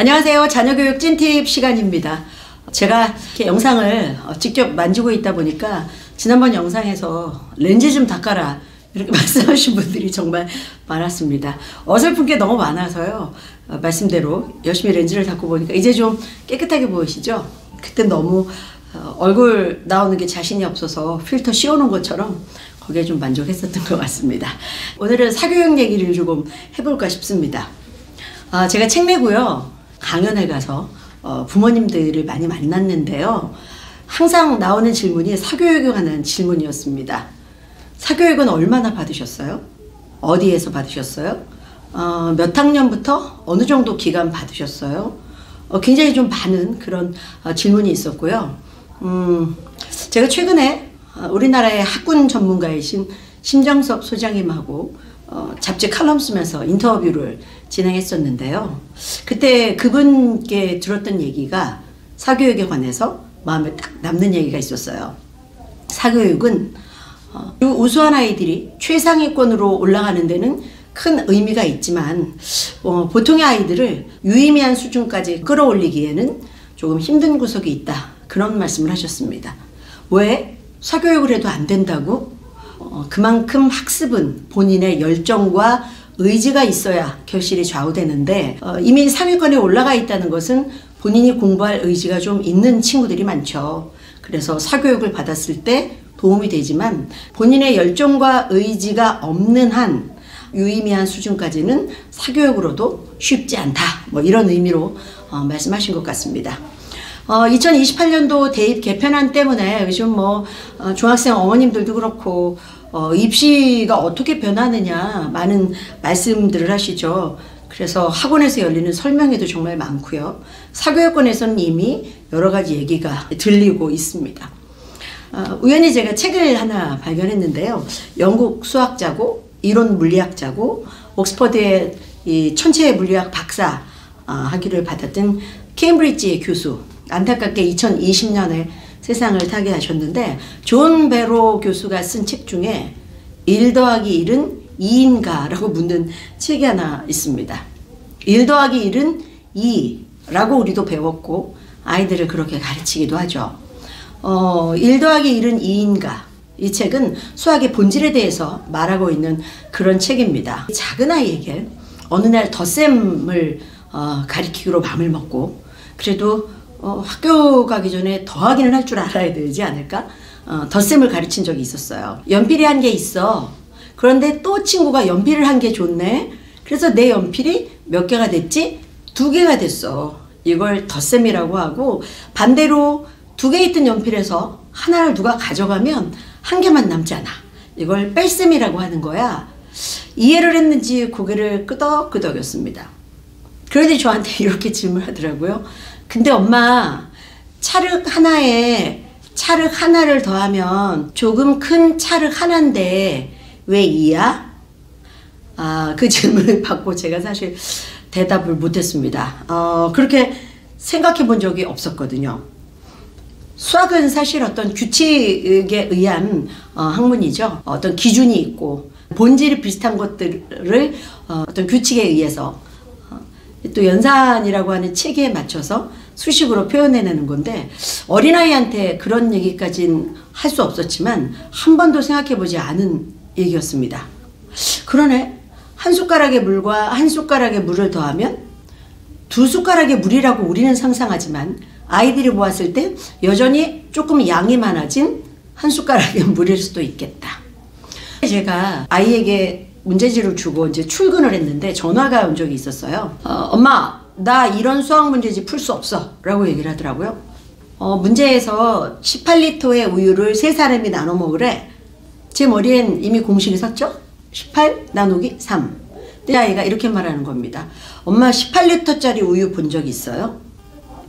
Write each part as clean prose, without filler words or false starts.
안녕하세요. 자녀교육 찐팁 시간입니다. 제가 이렇게 영상을 직접 만지고 있다 보니까 지난번 영상에서 렌즈 좀 닦아라 이렇게 말씀하신 분들이 정말 많았습니다. 어설픈 게 너무 많아서요. 말씀대로 열심히 렌즈를 닦고 보니까 이제 좀 깨끗하게 보이시죠? 그때 너무 얼굴 나오는 게 자신이 없어서 필터 씌워놓은 것처럼 거기에 좀 만족했었던 것 같습니다. 오늘은 사교육 얘기를 조금 해볼까 싶습니다. 제가 책 내고요. 강연에 가서 부모님들을 많이 만났는데요. 항상 나오는 질문이 사교육에 관한 질문이었습니다. 사교육은 얼마나 받으셨어요? 어디에서 받으셨어요? 몇 학년부터 어느 정도 기간 받으셨어요? 굉장히 좀 많은 그런 질문이 있었고요. 제가 최근에 우리나라의 학군 전문가이신 심정섭 소장님하고 잡지 칼럼 쓰면서 인터뷰를 진행했었는데요. 그때 그분께 들었던 얘기가 사교육에 관해서 마음에 딱 남는 얘기가 있었어요. 사교육은 우수한 아이들이 최상위권으로 올라가는 데는 큰 의미가 있지만 보통의 아이들을 유의미한 수준까지 끌어올리기에는 조금 힘든 구석이 있다. 그런 말씀을 하셨습니다. 왜? 사교육을 해도 안 된다고? 그만큼 학습은 본인의 열정과 의지가 있어야 결실이 좌우되는데 이미 상위권에 올라가 있다는 것은 본인이 공부할 의지가 좀 있는 친구들이 많죠. 그래서 사교육을 받았을 때 도움이 되지만 본인의 열정과 의지가 없는 한 유의미한 수준까지는 사교육으로도 쉽지 않다. 뭐 이런 의미로 말씀하신 것 같습니다. 2028년도 대입 개편안 때문에 요즘 중학생 어머님들도 그렇고 입시가 어떻게 변하느냐 많은 말씀들을 하시죠. 그래서 학원에서 열리는 설명회도 정말 많고요. 사교육권에서는 이미 여러 가지 얘기가 들리고 있습니다. 우연히 제가 책을 하나 발견했는데요. 영국 수학자고 이론 물리학자고 옥스퍼드의 이 천체 물리학 박사 학위를 받았던 케임브리지의 교수, 안타깝게 2020년에 세상을 타계하셨는데 존 베로 교수가 쓴 책 중에 1 더하기 1은 2인가? 라고 묻는 책이 하나 있습니다. 1 더하기 1은 2라고 우리도 배웠고 아이들을 그렇게 가르치기도 하죠. 1 더하기 1은 2인가? 이 책은 수학의 본질에 대해서 말하고 있는 그런 책입니다. 작은 아이에게 어느 날 덧셈을 가르치기로 마음을 먹고 그래도 학교 가기 전에 더하기는 할 줄 알아야 되지 않을까? 덧셈을 가르친 적이 있었어요. 연필이 한 개 있어. 그런데 또 친구가 연필을 한 개 줬네. 그래서 내 연필이 몇 개가 됐지? 2개가 됐어. 이걸 덧셈이라고 하고 반대로 2개 있던 연필에서 하나를 누가 가져가면 1개만 남잖아. 이걸 뺄셈이라고 하는 거야. 이해를 했는지 고개를 끄덕끄덕였습니다. 그러더니 저한테 이렇게 질문하더라고요. 근데 엄마, 찰흙 하나에 찰흙 하나를 더하면 조금 큰 찰흙 하나인데 왜 2야? 그 질문을 받고 제가 사실 대답을 못했습니다. 그렇게 생각해 본 적이 없었거든요. 수학은 사실 어떤 규칙에 의한 학문이죠. 어떤 기준이 있고 본질이 비슷한 것들을 어떤 규칙에 의해서 또 연산이라고 하는 체계에 맞춰서 수식으로 표현해내는 건데 어린아이한테 그런 얘기까지는 할 수 없었지만 한 번도 생각해보지 않은 얘기였습니다. 그러네. 한 숟가락의 물과 한 숟가락의 물을 더하면 2숟가락의 물이라고 우리는 상상하지만 아이들이 보았을 때 여전히 조금 양이 많아진 한 숟가락의 물일 수도 있겠다. 제가 아이에게 문제지를 주고 이제 출근을 했는데 전화가 온 적이 있었어요. 엄마, 나 이런 수학 문제지 풀 수 없어 라고 얘기를 하더라고요. 문제에서 18리터의 우유를 3사람이 나눠 먹으래. 제 머리엔 이미 공식이 섰죠? 18 나누기 3. 근데 아이가 이렇게 말하는 겁니다. 엄마, 18리터짜리 우유 본 적 있어요?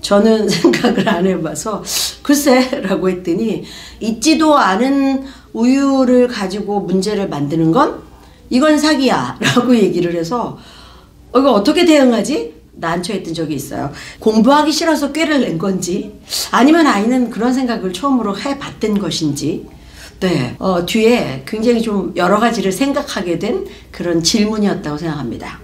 저는 생각을 안 해봐서 글쎄 라고 했더니 있지도 않은 우유를 가지고 문제를 만드는 건 이건 사기야 라고 얘기를 해서 이거 어떻게 대응하지? 난처했던 적이 있어요. 공부하기 싫어서 꾀를 낸 건지 아니면 아이는 그런 생각을 처음으로 해봤던 것인지 뒤에 굉장히 좀 여러 가지를 생각하게 된 그런 질문이었다고 생각합니다.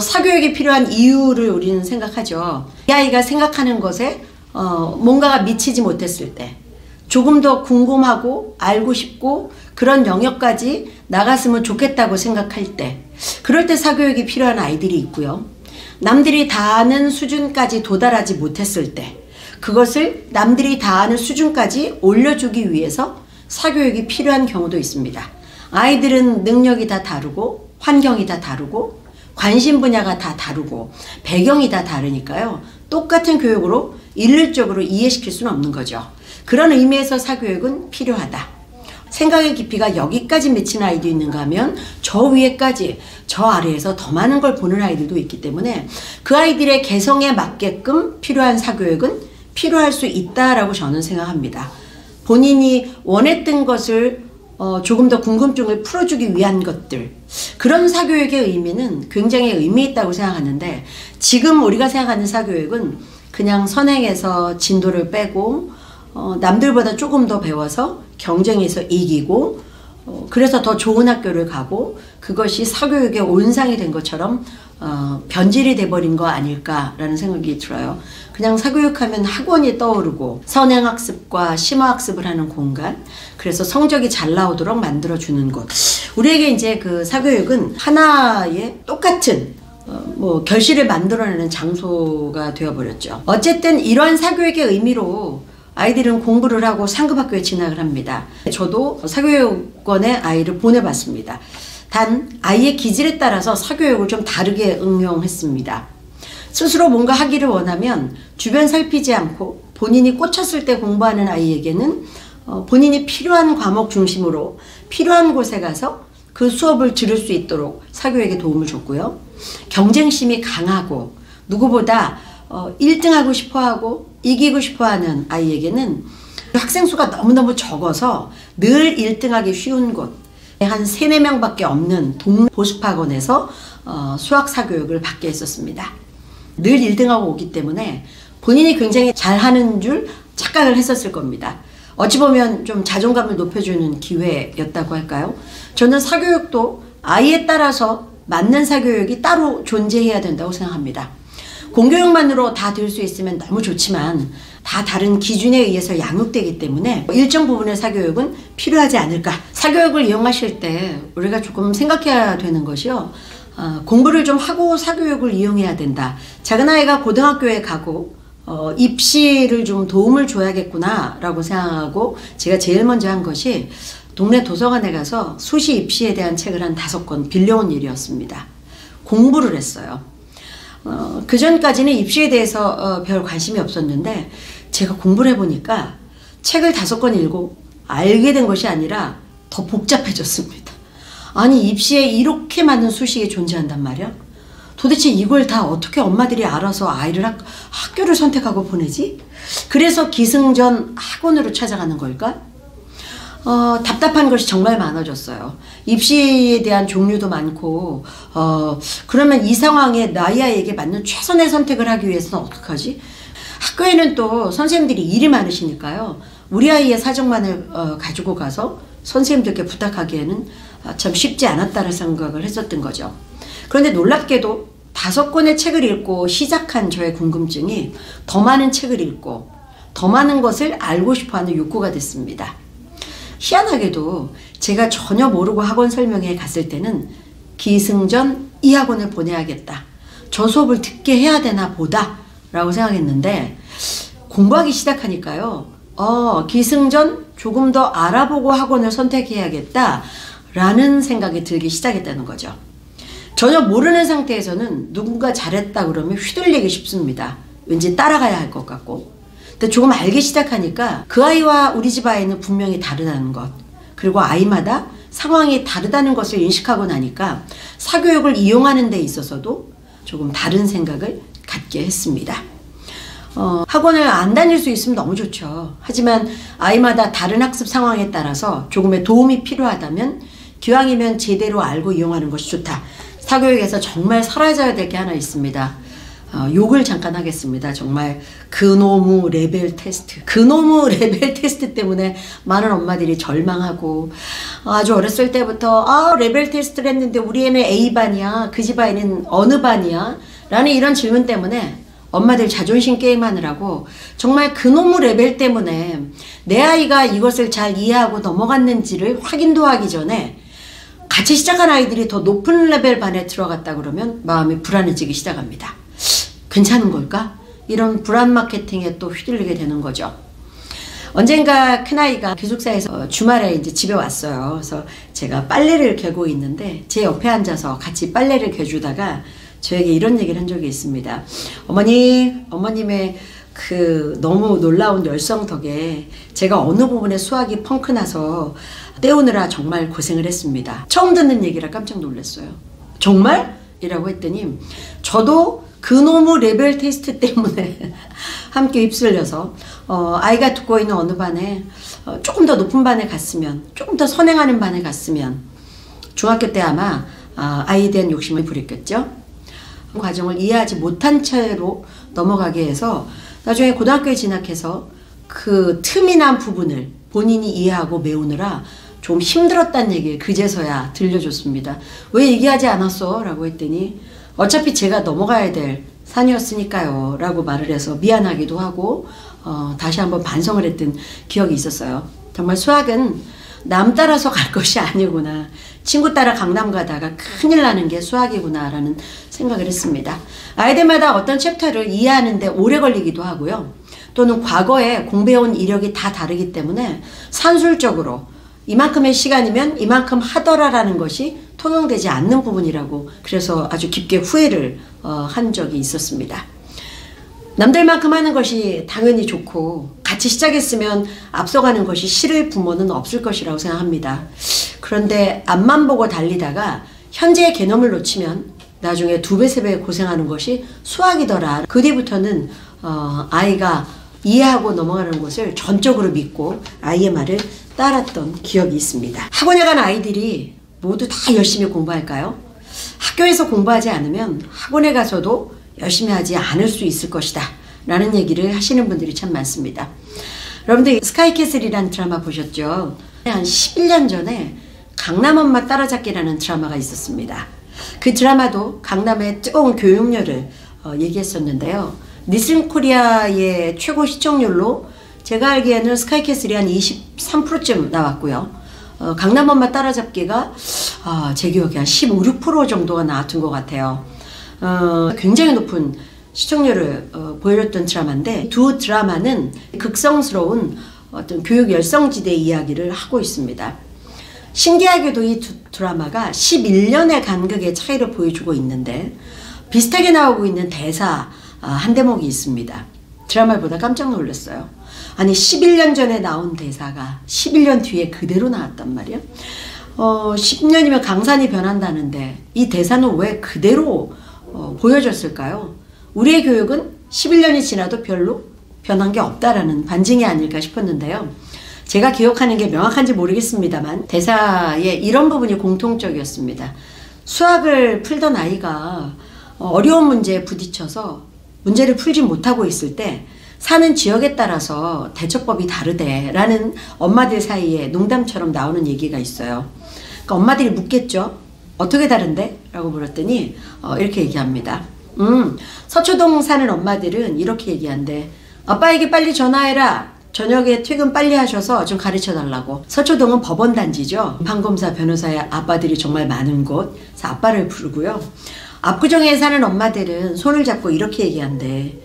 사교육이 필요한 이유를 우리는 생각하죠. 이 아이가 생각하는 것에 뭔가가 미치지 못했을 때, 조금 더 궁금하고 알고 싶고 그런 영역까지 나갔으면 좋겠다고 생각할 때, 그럴 때 사교육이 필요한 아이들이 있고요. 남들이 다 아는 수준까지 도달하지 못했을 때, 그것을 남들이 다 아는 수준까지 올려주기 위해서 사교육이 필요한 경우도 있습니다. 아이들은 능력이 다 다르고 환경이 다 다르고 관심 분야가 다 다르고 배경이 다 다르니까요. 똑같은 교육으로 일률적으로 이해시킬 수는 없는 거죠. 그런 의미에서 사교육은 필요하다. 생각의 깊이가 여기까지 맺힌 아이도 있는가 하면 저 위에까지, 저 아래에서 더 많은 걸 보는 아이들도 있기 때문에 그 아이들의 개성에 맞게끔 필요한 사교육은 필요할 수 있다라고 저는 생각합니다. 본인이 원했던 것을 조금 더 궁금증을 풀어주기 위한 것들, 그런 사교육의 의미는 굉장히 의미 있다고 생각하는데, 지금 우리가 생각하는 사교육은 그냥 선행해서 진도를 빼고 남들보다 조금 더 배워서 경쟁에서 이기고 그래서 더 좋은 학교를 가고 그것이 사교육의 온상이 된 것처럼 변질이 돼버린 거 아닐까라는 생각이 들어요. 그냥 사교육하면 학원이 떠오르고 선행학습과 심화학습을 하는 공간, 그래서 성적이 잘 나오도록 만들어주는 곳. 우리에게 이제 그 사교육은 하나의 똑같은 결실을 만들어내는 장소가 되어버렸죠. 어쨌든 이러한 사교육의 의미로 아이들은 공부를 하고 상급학교에 진학을 합니다. 저도 사교육원에 아이를 보내봤습니다. 단 아이의 기질에 따라서 사교육을 좀 다르게 응용했습니다. 스스로 뭔가 하기를 원하면 주변 살피지 않고 본인이 꽂혔을 때 공부하는 아이에게는 본인이 필요한 과목 중심으로 필요한 곳에 가서 그 수업을 들을 수 있도록 사교육에 도움을 줬고요. 경쟁심이 강하고 누구보다 1등하고 싶어하고 이기고 싶어하는 아이에게는 학생 수가 너무너무 적어서 늘 1등하기 쉬운 곳, 한 3, 4명밖에 없는 동네 보습학원에서 수학 사교육을 받게 했었습니다. 늘 1등하고 오기 때문에 본인이 굉장히 잘하는 줄 착각을 했었을 겁니다. 어찌 보면 좀 자존감을 높여주는 기회였다고 할까요? 저는 사교육도 아이에 따라서 맞는 사교육이 따로 존재해야 된다고 생각합니다. 공교육만으로 다 될 수 있으면 너무 좋지만 다 다른 기준에 의해서 양육되기 때문에 일정 부분의 사교육은 필요하지 않을까. 사교육을 이용하실 때 우리가 조금 생각해야 되는 것이요. 공부를 좀 하고 사교육을 이용해야 된다. 작은 아이가 고등학교에 가고 입시를 좀 도움을 줘야겠구나 라고 생각하고 제가 제일 먼저 한 것이 동네 도서관에 가서 수시 입시에 대한 책을 한 5권 빌려온 일이었습니다. 공부를 했어요. 그 전까지는 입시에 대해서 별 관심이 없었는데 제가 공부를 해보니까 책을 5권 읽고 알게 된 것이 아니라 더 복잡해졌습니다. 아니 입시에 이렇게 많은 수식이 존재한단 말이야? 도대체 이걸 다 어떻게 엄마들이 알아서 아이를 학교를 선택하고 보내지? 그래서 기승전 학원으로 찾아가는 걸까? 답답한 것이 정말 많아졌어요. 입시에 대한 종류도 많고 그러면 이 상황에 나이 아이에게 맞는 최선의 선택을 하기 위해서는 어떡하지? 학교에는 또 선생님들이 일이 많으시니까요. 우리 아이의 사정만을 가지고 가서 선생님들께 부탁하기에는 참 쉽지 않았다는 생각을 했었던 거죠. 그런데 놀랍게도 5권의 책을 읽고 시작한 저의 궁금증이 더 많은 책을 읽고 더 많은 것을 알고 싶어하는 욕구가 됐습니다. 희한하게도 제가 전혀 모르고 학원 설명회에 갔을 때는 기승전 이 학원을 보내야겠다. 저 수업을 듣게 해야 되나 보다 라고 생각했는데 공부하기 시작하니까요. 기승전 조금 더 알아보고 학원을 선택해야겠다 라는 생각이 들기 시작했다는 거죠. 전혀 모르는 상태에서는 누군가 잘했다 그러면 휘둘리기 쉽습니다. 왠지 따라가야 할 것 같고. 근데 조금 알기 시작하니까 그 아이와 우리 집 아이는 분명히 다르다는 것, 그리고 아이마다 상황이 다르다는 것을 인식하고 나니까 사교육을 이용하는 데 있어서도 조금 다른 생각을 갖게 했습니다. 학원을 안 다닐 수 있으면 너무 좋죠. 하지만 아이마다 다른 학습 상황에 따라서 조금의 도움이 필요하다면 기왕이면 제대로 알고 이용하는 것이 좋다. 사교육에서 정말 사라져야 될 게 하나 있습니다. 욕을 잠깐 하겠습니다. 정말 그놈의 레벨 테스트. 그놈의 레벨 테스트 때문에 많은 엄마들이 절망하고 아주 어렸을 때부터 레벨 테스트를 했는데 우리 애는 A반이야. 그 집 아이는 어느 반이야? 라는 이런 질문 때문에 엄마들 자존심 게임하느라고 정말 그놈의 레벨 때문에 내 아이가 이것을 잘 이해하고 넘어갔는지를 확인도 하기 전에 같이 시작한 아이들이 더 높은 레벨 반에 들어갔다 그러면 마음이 불안해지기 시작합니다. 괜찮은 걸까? 이런 불안 마케팅에 또 휘둘리게 되는 거죠. 언젠가 큰아이가 기숙사에서 주말에 이제 집에 왔어요. 그래서 제가 빨래를 개고 있는데 제 옆에 앉아서 같이 빨래를 개주다가 저에게 이런 얘기를 한 적이 있습니다. 어머님의 그 너무 놀라운 열성 덕에 제가 어느 부분에 수학이 펑크 나서 때우느라 정말 고생을 했습니다. 처음 듣는 얘기라 깜짝 놀랐어요. 정말? 이라고 했더니 저도 그놈의 레벨 테스트 때문에 함께 휩쓸려서 아이가 듣고 있는 어느 반에 조금 더 높은 반에 갔으면, 조금 더 선행하는 반에 갔으면 중학교 때 아마 아이에 대한 욕심을 부렸겠죠. 과정을 이해하지 못한 채로 넘어가게 해서 나중에 고등학교에 진학해서 그 틈이 난 부분을 본인이 이해하고 메우느라 좀 힘들었다는 얘기를 그제서야 들려줬습니다. 왜 얘기하지 않았어? 라고 했더니 어차피 제가 넘어가야 될 산이었으니까요 라고 말을 해서 미안하기도 하고 다시 한번 반성을 했던 기억이 있었어요. 정말 수학은 남 따라서 갈 것이 아니구나. 친구 따라 강남 가다가 큰일 나는 게 수학이구나 라는 생각을 했습니다. 아이들마다 어떤 챕터를 이해하는데 오래 걸리기도 하고요. 또는 과거에 공부해온 이력이 다 다르기 때문에 산술적으로 이만큼의 시간이면 이만큼 하더라라는 것이 통용되지 않는 부분이라고 그래서 아주 깊게 후회를 한 적이 있었습니다. 남들만큼 하는 것이 당연히 좋고 같이 시작했으면 앞서가는 것이 싫을 부모는 없을 것이라고 생각합니다. 그런데 앞만 보고 달리다가 현재의 개념을 놓치면 나중에 2배, 3배 고생하는 것이 수학이더라. 그 뒤부터는 아이가 이해하고 넘어가는 것을 전적으로 믿고 아이의 말을 따랐던 기억이 있습니다. 학원에 간 아이들이 모두 다 열심히 공부할까요? 학교에서 공부하지 않으면 학원에 가서도 열심히 하지 않을 수 있을 것이다 라는 얘기를 하시는 분들이 참 많습니다. 여러분들 스카이캐슬이라는 드라마 보셨죠? 한 11년 전에 강남엄마 따라잡기라는 드라마가 있었습니다. 그 드라마도 강남의 뜨거운 교육열을 얘기했었는데요. 니슨코리아의 최고 시청률로 제가 알기에는 스카이캐슬이 한 23%쯤 나왔고요. 강남엄마 따라잡기가 제 기억에 한 15, 6% 정도가 나왔던 것 같아요. 굉장히 높은 시청률을 보여줬던 드라마인데 두 드라마는 극성스러운 어떤 교육 열성지대 이야기를 하고 있습니다. 신기하게도 이 두 드라마가 11년의 간극의 차이를 보여주고 있는데 비슷하게 나오고 있는 대사 한 대목이 있습니다. 드라마를 보다 깜짝 놀랐어요. 아니 11년 전에 나온 대사가 11년 뒤에 그대로 나왔단 말이야. 10년이면 강산이 변한다는데 이 대사는 왜 그대로 보여줬을까요? 우리의 교육은 11년이 지나도 별로 변한 게 없다라는 반증이 아닐까 싶었는데요. 제가 기억하는 게 명확한지 모르겠습니다만 대사에 이런 부분이 공통적이었습니다. 수학을 풀던 아이가 어려운 문제에 부딪혀서 문제를 풀지 못하고 있을 때 사는 지역에 따라서 대처법이 다르대 라는 엄마들 사이에 농담처럼 나오는 얘기가 있어요. 그러니까 엄마들이 묻겠죠. 어떻게 다른데? 라고 물었더니 이렇게 얘기합니다. 서초동 사는 엄마들은 이렇게 얘기한대. 아빠에게 빨리 전화해라. 저녁에 퇴근 빨리 하셔서 좀 가르쳐 달라고. 서초동은 법원단지죠. 판검사, 변호사의 아빠들이 정말 많은 곳. 그래서 아빠를 부르고요. 압구정에 사는 엄마들은 손을 잡고 이렇게 얘기한대.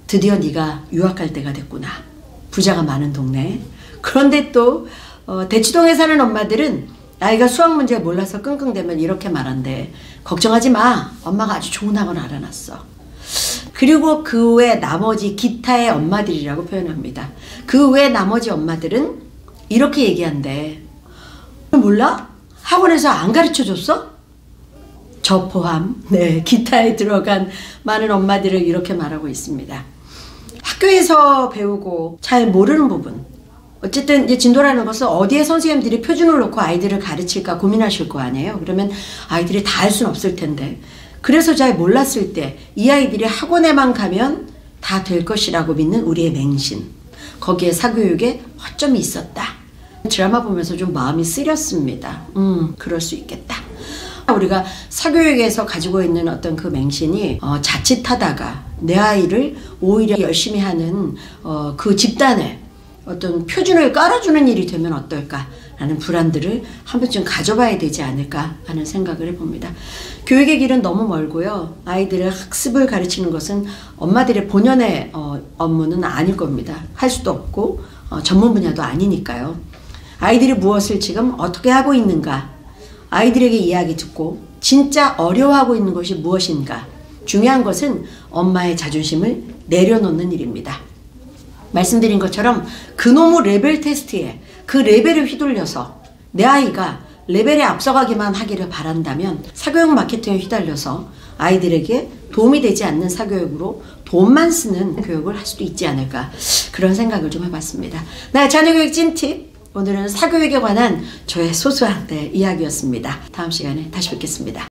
드디어 네가 유학갈 때가 됐구나. 부자가 많은 동네. 그런데 또 대치동에 사는 엄마들은 아이가 수학 문제 몰라서 끙끙대면 이렇게 말한대. 걱정하지 마. 엄마가 아주 좋은 학원 알아놨어. 그리고 그 외 나머지 기타의 엄마들이라고 표현합니다. 그 외 나머지 엄마들은 이렇게 얘기한대. 몰라? 학원에서 안 가르쳐줬어? 저 포함 기타에 들어간 많은 엄마들을 이렇게 말하고 있습니다. 학교에서 배우고 잘 모르는 부분, 어쨌든 이제 진도라는 것은 어디에 선생님들이 표준을 놓고 아이들을 가르칠까 고민하실 거 아니에요. 그러면 아이들이 다 할 수는 없을 텐데 그래서 잘 몰랐을 때 이 아이들이 학원에만 가면 다 될 것이라고 믿는 우리의 맹신. 거기에 사교육에 허점이 있었다. 드라마 보면서 좀 마음이 쓰렸습니다. 그럴 수 있겠다. 우리가 사교육에서 가지고 있는 어떤 그 맹신이 자칫하다가 내 아이를 오히려 열심히 하는 그 집단에 어떤 표준을 깔아주는 일이 되면 어떨까라는 불안들을 한 번쯤 가져봐야 되지 않을까 하는 생각을 해봅니다. 교육의 길은 너무 멀고요. 아이들의 학습을 가르치는 것은 엄마들의 본연의 업무는 아닐 겁니다. 할 수도 없고 전문 분야도 아니니까요. 아이들이 무엇을 지금 어떻게 하고 있는가, 아이들에게 이야기 듣고 진짜 어려워하고 있는 것이 무엇인가. 중요한 것은 엄마의 자존심을 내려놓는 일입니다. 말씀드린 것처럼 그놈의 레벨 테스트에 그 레벨을 휘둘려서 내 아이가 레벨에 앞서가기만 하기를 바란다면 사교육 마케팅에 휘달려서 아이들에게 도움이 되지 않는 사교육으로 돈만 쓰는 교육을 할 수도 있지 않을까, 그런 생각을 좀 해봤습니다. 나의 자녀교육 찐팁, 오늘은 사교육에 관한 저의 소소한 이야기였습니다. 다음 시간에 다시 뵙겠습니다.